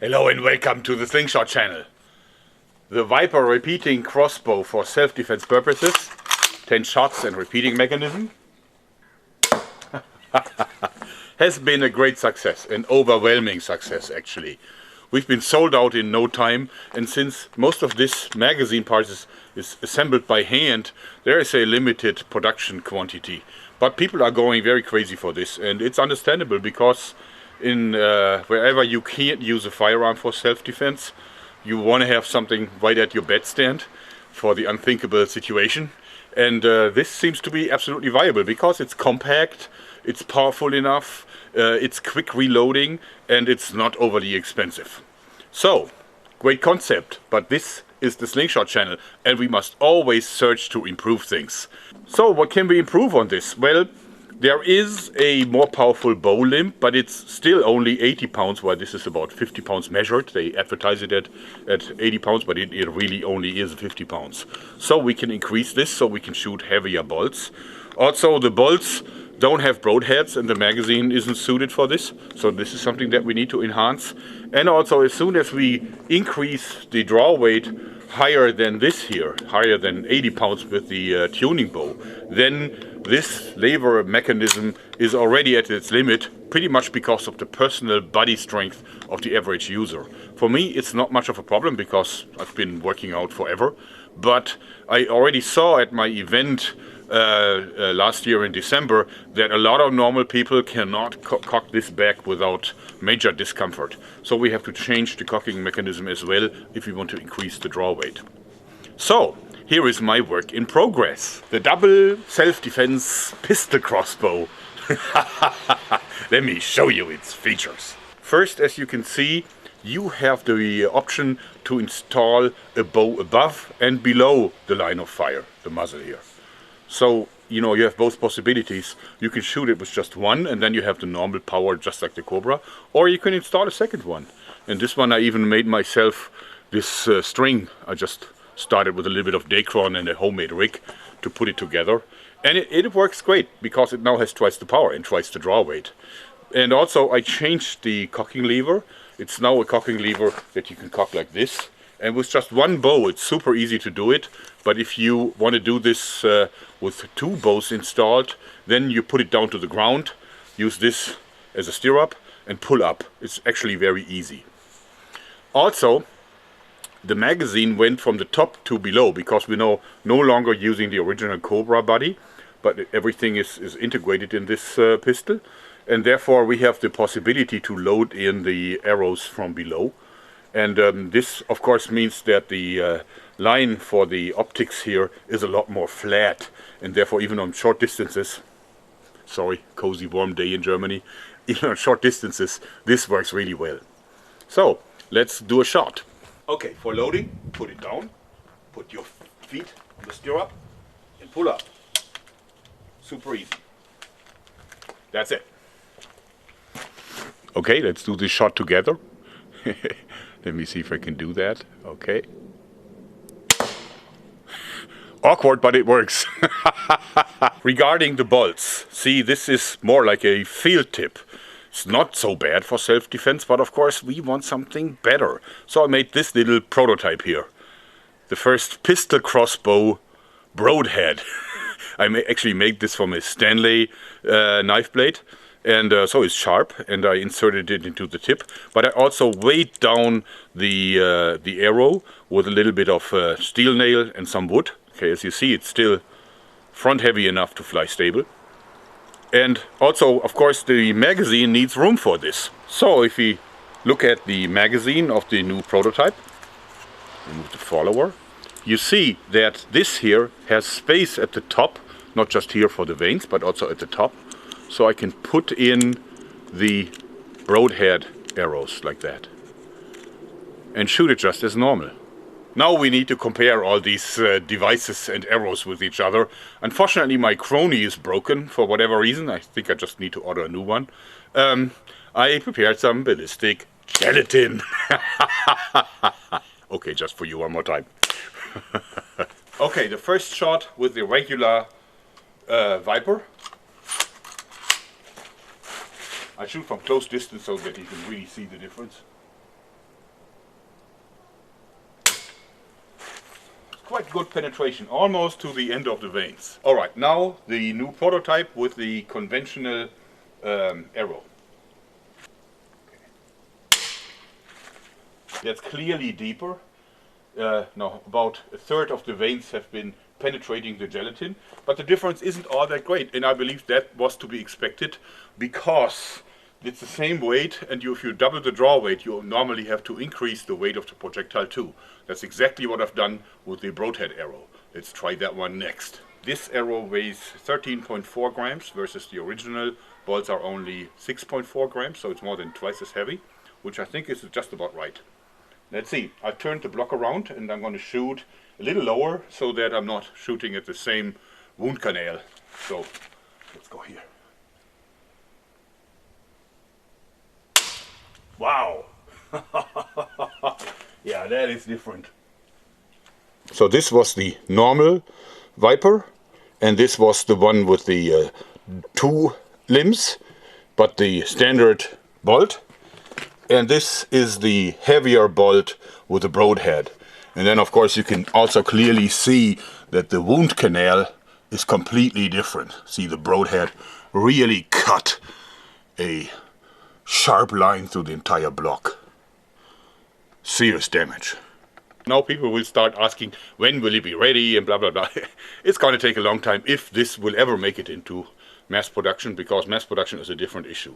Hello and welcome to the Slingshot channel. The Viper repeating crossbow for self-defense purposes, 10 shots and repeating mechanism, has been a great success, an overwhelming success actually. We've been sold out in no time, and since most of this magazine parts is assembled by hand, there is a limited production quantity. But people are going very crazy for this, and it's understandable because in wherever you can't use a firearm for self-defense, you want to have something right at your bedstand for the unthinkable situation. And this seems to be absolutely viable because it's compact, it's powerful enough, it's quick reloading, and it's not overly expensive. So, great concept, but this is the Slingshot channel, and we must always search to improve things. So, what can we improve on this? Well, there is a more powerful bow limb, but it's still only 80 pounds, while this is about 50 pounds measured. They advertise it at 80 pounds, but it really only is 50 pounds. So we can increase this so we can shoot heavier bolts. Also, the bolts don't have broadheads and the magazine isn't suited for this. So this is something that we need to enhance. And also, as soon as we increase the draw weight higher than this here, higher than 80 pounds with the tuning bow, then this lever mechanism is already at its limit, pretty much because of the personal body strength of the average user. For me, it's not much of a problem because I've been working out forever, but I already saw at my event last year in December that a lot of normal people cannot cock this back without major discomfort. So we have to change the cocking mechanism as well if we want to increase the draw weight. So, here is my work in progress. The double self-defense pistol crossbow. Let me show you its features. First, as you can see, you have the option to install a bow above and below the line of fire, the muzzle here. So, you know, you have both possibilities. You can shoot it with just one, and then you have the normal power just like the Cobra, or you can install a second one. And this one I even made myself this string. I just started with a little bit of Dacron and a homemade rig to put it together. And it works great because it now has twice the power and twice the draw weight. And also I changed the cocking lever. It's now a cocking lever that you can cock like this. And with just one bow, it's super easy to do it. But if you want to do this with two bows installed, then you put it down to the ground, use this as a stirrup and pull up. It's actually very easy. Also, the magazine went from the top to below because we're no longer using the original Cobra body, but everything is integrated in this pistol, and therefore we have the possibility to load in the arrows from below. And this of course means that the line for the optics here is a lot more flat, and therefore even on short distances, sorry, cozy warm day in Germany, even on short distances this works really well. So let's do a shot. Okay, for loading, put it down, put your feet on the stirrup and pull up. Super easy. That's it. Okay, let's do this shot together. Let me see if I can do that. Okay. Awkward, but it works. Regarding the bolts, see, this is more like a field tip. It's not so bad for self-defense, but of course we want something better. So I made this little prototype here. The first pistol crossbow broadhead. I actually made this from a Stanley knife blade. And so it's sharp, and I inserted it into the tip. But I also weighed down the arrow with a little bit of steel nail and some wood. Okay, as you see, it's still front heavy enough to fly stable. And also, of course, the magazine needs room for this. So if we look at the magazine of the new prototype, remove the follower, you see that this here has space at the top, not just here for the vanes, but also at the top. So I can put in the broadhead arrows like that and shoot it just as normal. Now we need to compare all these devices and arrows with each other. Unfortunately, my Crony is broken for whatever reason. I think I just need to order a new one. I prepared some ballistic gelatin. Okay, just for you one more time. Okay, the first shot with the regular Viper. I shoot from close distance so that you can really see the difference. quite good penetration, almost to the end of the veins. Alright, now the new prototype with the conventional arrow. That's clearly deeper. Now about a third of the veins have been penetrating the gelatin, but the difference isn't all that great, and I believe that was to be expected because it's the same weight, and if you double the draw weight, you normally have to increase the weight of the projectile too. That's exactly what I've done with the broadhead arrow. Let's try that one next. This arrow weighs 13.4 grams versus the original bolts are only 6.4 grams, so it's more than twice as heavy, which I think is just about right. Let's see, I've turned the block around and I'm going to shoot a little lower so that I'm not shooting at the same wound canal. So let's go here. Wow! Yeah, that is different. So this was the normal Viper, and this was the one with the two limbs, but the standard bolt. And this is the heavier bolt with the broadhead. And then of course you can also clearly see that the wound canal is completely different. See, the broadhead really cut a sharp line through the entire block. Serious damage. Now people will start asking, when will it be ready and blah blah blah. It's going to take a long time if this will ever make it into mass production, because mass production is a different issue.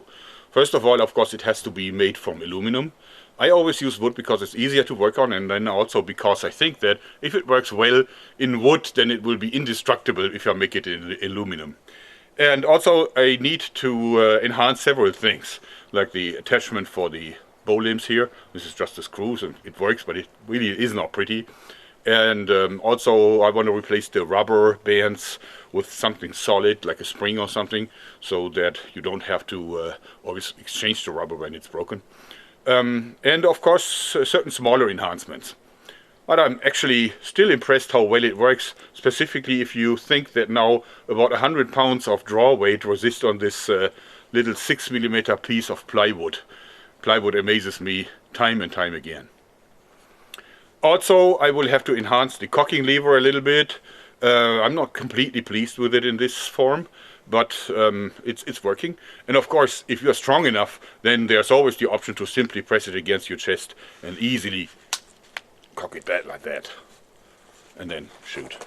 First of all, of course, it has to be made from aluminum. I always use wood because it's easier to work on, and then also because I think that if it works well in wood, then it will be indestructible if I make it in aluminum. And also I need to enhance several things, like the attachment for the bow limbs here. This is just the screws and it works, but it really is not pretty. And also I want to replace the rubber bands with something solid, like a spring or something, so that you don't have to always exchange the rubber when it's broken. And of course certain smaller enhancements. But I'm actually still impressed how well it works, specifically if you think that now about 100 pounds of draw weight resists on this little 6mm piece of plywood. Plywood amazes me time and time again. Also, I will have to enhance the cocking lever a little bit. I'm not completely pleased with it in this form, but it's working. And of course, if you're strong enough, then there's always the option to simply press it against your chest and easily cock it back like that. And then shoot.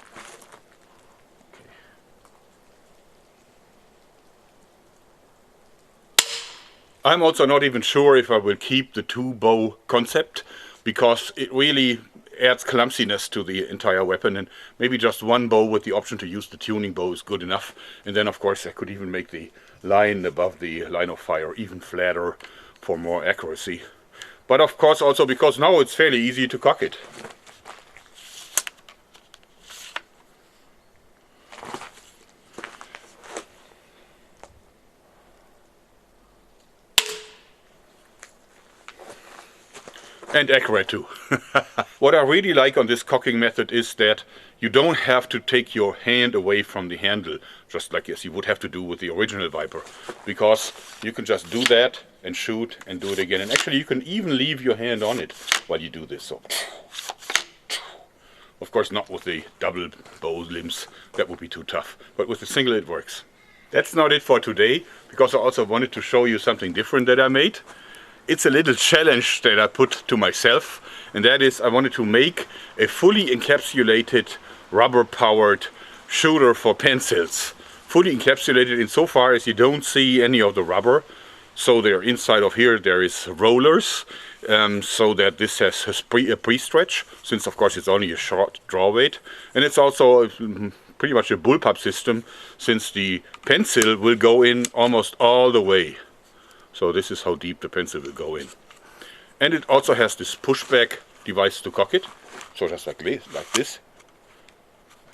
I'm also not even sure if I will keep the two bow concept, because it really adds clumsiness to the entire weapon, and maybe just one bow with the option to use the tuning bow is good enough. And then of course I could even make the line above the line of fire even flatter for more accuracy. But of course also because now it's fairly easy to cock it. And accurate too. What I really like on this cocking method is that you don't have to take your hand away from the handle, just like as you would have to do with the original Viper, because you can just do that and shoot and do it again. And actually you can even leave your hand on it while you do this. So, of course not with the double bow limbs, that would be too tough, but with the single it works. That's not it for today, because I also wanted to show you something different that I made. It's a little challenge that I put to myself, and that is I wanted to make a fully encapsulated rubber-powered shooter for pencils. Fully encapsulated insofar as you don't see any of the rubber. So there inside of here there is rollers, so that this has a pre-stretch, since of course it's only a short draw weight. And it's also pretty much a bullpup system, since the pencil will go in almost all the way. So this is how deep the pencil will go in. And it also has this pushback device to cock it. So just like this.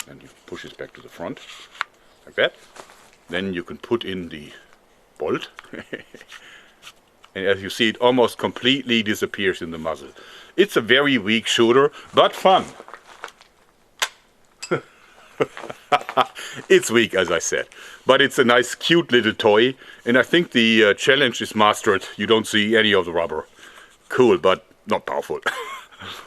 And you push it back to the front, like that. Then you can put in the bolt. And as you see, it almost completely disappears in the muzzle. It's a very weak shooter, but fun. It's weak, as I said, but it's a nice cute little toy, and I think the challenge is mastered. You don't see any of the rubber. Cool, but not powerful.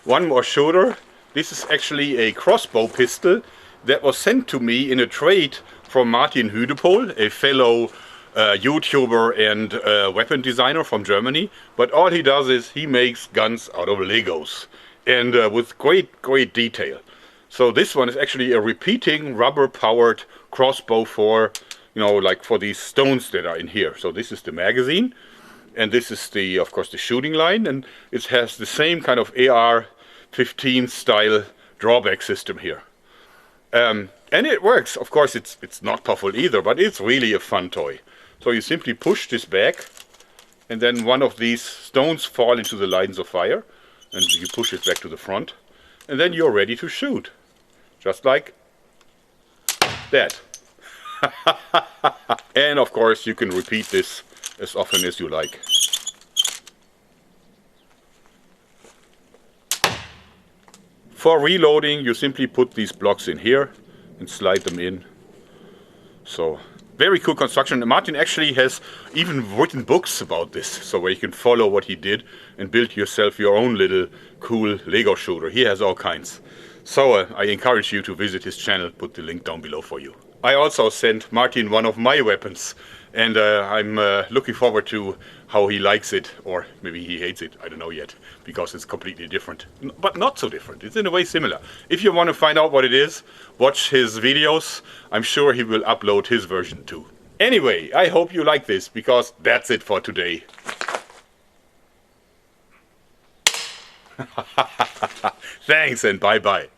One more shooter This is actually a crossbow pistol that was sent to me in a trade from Martin Hüdepohl, a fellow YouTuber and weapon designer from Germany. But all he does is he makes guns out of Legos, and with great detail. So this one is actually a repeating rubber-powered crossbow for, you know, like for these stones that are in here. So this is the magazine, and this is the, of course, the shooting line, and it has the same kind of AR-15 style drawback system here. And it works. Of course, it's not powerful either, but it's really a fun toy. So you simply push this back, and then one of these stones fall into the lines of fire, and you push it back to the front, and then you're ready to shoot. Just like that. And of course, you can repeat this as often as you like. For reloading, you simply put these blocks in here and slide them in. So, very cool construction. And Martin actually has even written books about this, so where you can follow what he did and build yourself your own little cool Lego shooter. He has all kinds. So I encourage you to visit his channel, put the link down below for you. I also sent Martin one of my weapons, and I'm looking forward to how he likes it, or maybe he hates it, I don't know yet, because it's completely different. But not so different, it's in a way similar. If you want to find out what it is, watch his videos. I'm sure he will upload his version too. Anyway, I hope you like this, because that's it for today. Thanks and bye-bye.